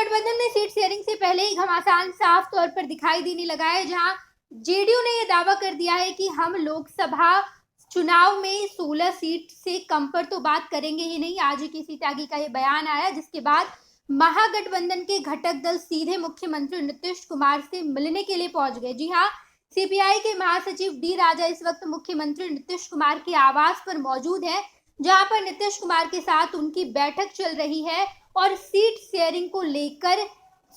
महागठबंधन में seat sharing से पहले ही घमासान साफ तौर पर दिखाई देने लगा है, जहां जेडीयू ने यह दावा कर दिया है कि हम लोकसभा चुनाव में 16 सीट से कम पर तो बात करेंगे ही नहीं। आज ही किसी त्यागी का यह बयान आया, जिसके बाद महागठबंधन के घटक दल सीधे मुख्यमंत्री नीतीश कुमार से मिलने के लिए पहुंच गए। जी हाँ, सीपीआई के महासचिव डी राजा इस वक्त मुख्यमंत्री नीतीश कुमार के आवास पर मौजूद है, जहां पर नीतीश कुमार के साथ उनकी बैठक चल रही है और सीट शेयरिंग को लेकर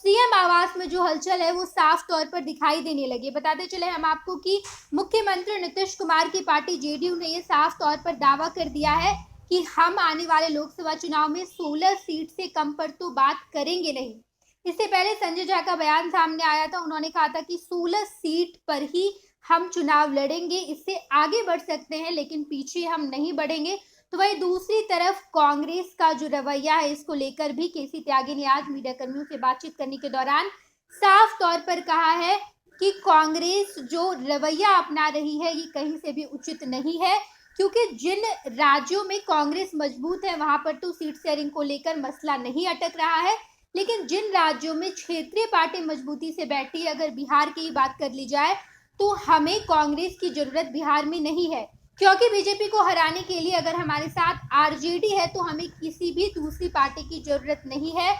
सीएम आवास में जो हलचल है वो साफ तौर पर दिखाई देने लगी। बताते चले हम आपको कि मुख्यमंत्री नीतीश कुमार की पार्टी जेडीयू ने ये साफ तौर पर दावा कर दिया है कि हम आने वाले लोकसभा चुनाव में 16 सीट से कम पर तो बात करेंगे नहीं। इससे पहले संजय झा का बयान सामने आया था, उन्होंने कहा था कि 16 सीट पर ही हम चुनाव लड़ेंगे, इससे आगे बढ़ सकते हैं लेकिन पीछे हम नहीं बढ़ेंगे। तो वही दूसरी तरफ कांग्रेस का जो रवैया है, इसको लेकर भी केसी त्यागी ने आज मीडिया कर्मियों से बातचीत करने के दौरान साफ तौर पर कहा है कि कांग्रेस जो रवैया अपना रही है ये कहीं से भी उचित नहीं है, क्योंकि जिन राज्यों में कांग्रेस मजबूत है वहां पर तो सीट शेयरिंग को लेकर मसला नहीं अटक रहा है, लेकिन जिन राज्यों में क्षेत्रीय पार्टी मजबूती से बैठी है, अगर बिहार की बात कर ली जाए तो हमें कांग्रेस की जरूरत बिहार में नहीं है, क्योंकि बीजेपी को हराने के लिए अगर हमारे साथ आरजेडी है तो हमें किसी भी दूसरी पार्टी की जरूरत नहीं है।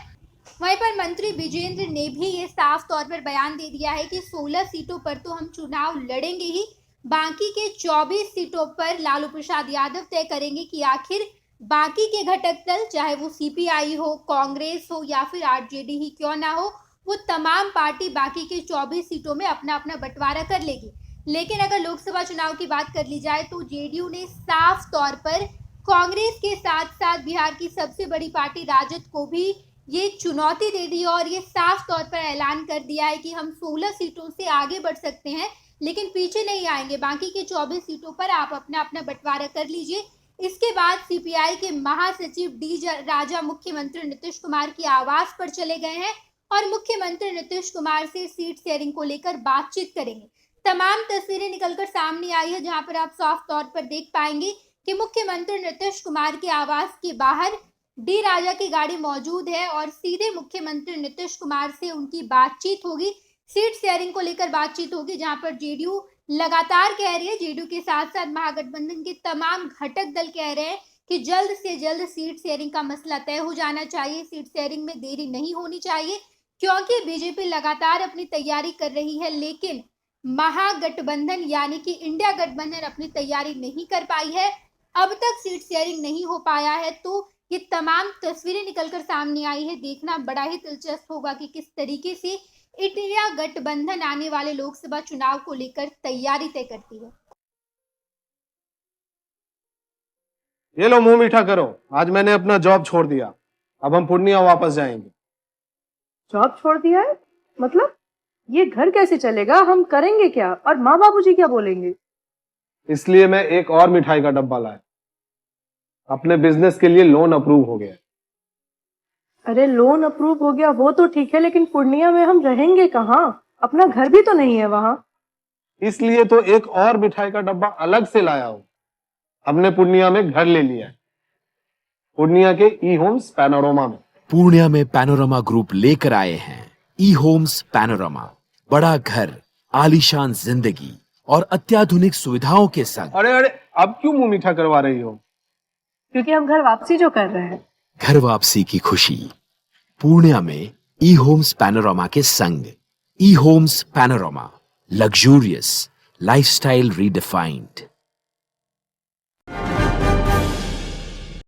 वहीं पर मंत्री विजेंद्र ने भी ये साफ तौर पर बयान दे दिया है कि 16 सीटों पर तो हम चुनाव लड़ेंगे ही, बाकी के 24 सीटों पर लालू प्रसाद यादव तय करेंगे कि आखिर बाकी के घटक दल, चाहे वो सीपीआई हो, कांग्रेस हो या फिर आरजेडी ही क्यों ना हो, वो तमाम पार्टी बाकी के 24 सीटों में अपना अपना बंटवारा कर लेगी। लेकिन अगर लोकसभा चुनाव की बात कर ली जाए तो जेडीयू ने साफ तौर पर कांग्रेस के साथ साथ बिहार की सबसे बड़ी पार्टी राजद को भी ये चुनौती दे दी और ये साफ तौर पर ऐलान कर दिया है कि हम 16 सीटों से आगे बढ़ सकते हैं लेकिन पीछे नहीं आएंगे, बाकी के 24 सीटों पर आप अपना अपना बंटवारा कर लीजिए। इसके बाद सीपीआई के महासचिव डी राजा मुख्यमंत्री नीतीश कुमार की आवास पर चले गए हैं और मुख्यमंत्री नीतीश कुमार से सीट शेयरिंग को लेकर बातचीत करेंगे। तमाम तस्वीरें निकलकर सामने आई है, जहां पर आप साफ तौर पर देख पाएंगे कि मुख्यमंत्री नीतीश कुमार के आवास के बाहर डी राजा की गाड़ी मौजूद है और सीधे मुख्यमंत्री नीतीश कुमार से उनकी बातचीत होगी, सीट शेयरिंग को लेकर बातचीत होगी, जहां पर जेडीयू लगातार कह रही है, जेडीयू के साथ साथ महागठबंधन के तमाम घटक दल कह रहे हैं कि जल्द से जल्द सीट शेयरिंग का मसला तय हो जाना चाहिए, सीट शेयरिंग में देरी नहीं होनी चाहिए, क्योंकि बीजेपी लगातार अपनी तैयारी कर रही है लेकिन महागठबंधन यानी कि इंडिया गठबंधन अपनी तैयारी नहीं कर पाई है, अब तक सीट शेयरिंग नहीं हो पाया है। तो ये तमाम तस्वीरें निकलकर सामने आई है, देखना बड़ा ही दिलचस्प होगा कि किस तरीके से इंडिया गठबंधन आने वाले लोकसभा चुनाव को लेकर तैयारी तय करती है। ये लो मुंह मीठा करो, आज मैंने अपना जॉब छोड़ दिया, अब हम पूर्णिया वापस जाएंगे। जॉब छोड़ दिया है? मतलब ये घर कैसे चलेगा? हम करेंगे क्या और माँ बाबूजी क्या बोलेंगे? इसलिए मैं एक और मिठाई का डब्बा लाया, अपने बिजनेस के लिए लोन अप्रूव हो गया। अरे लोन अप्रूव हो गया वो तो ठीक है, लेकिन पूर्णिया में हम रहेंगे कहाँ? अपना घर भी तो नहीं है वहाँ। इसलिए तो एक और मिठाई का डब्बा अलग से लाया हूँ, हमने पूर्णिया में घर ले लिया है, पूर्णिया के ई होम्स पैनोरमा में। पूर्णिया में पैनोरमा ग्रुप लेकर आए हैं ई होम्स पैनोरमा, बड़ा घर, आलीशान जिंदगी और अत्याधुनिक सुविधाओं के संग। अरे अरे अब क्यों मुंह मीठा करवा रही हो? क्योंकि हम घर वापसी जो कर रहे हैं। घर वापसी की खुशी पूर्णिया में ई होम्स पैनोरमा के संग। E homes panorama, luxurious lifestyle redefined.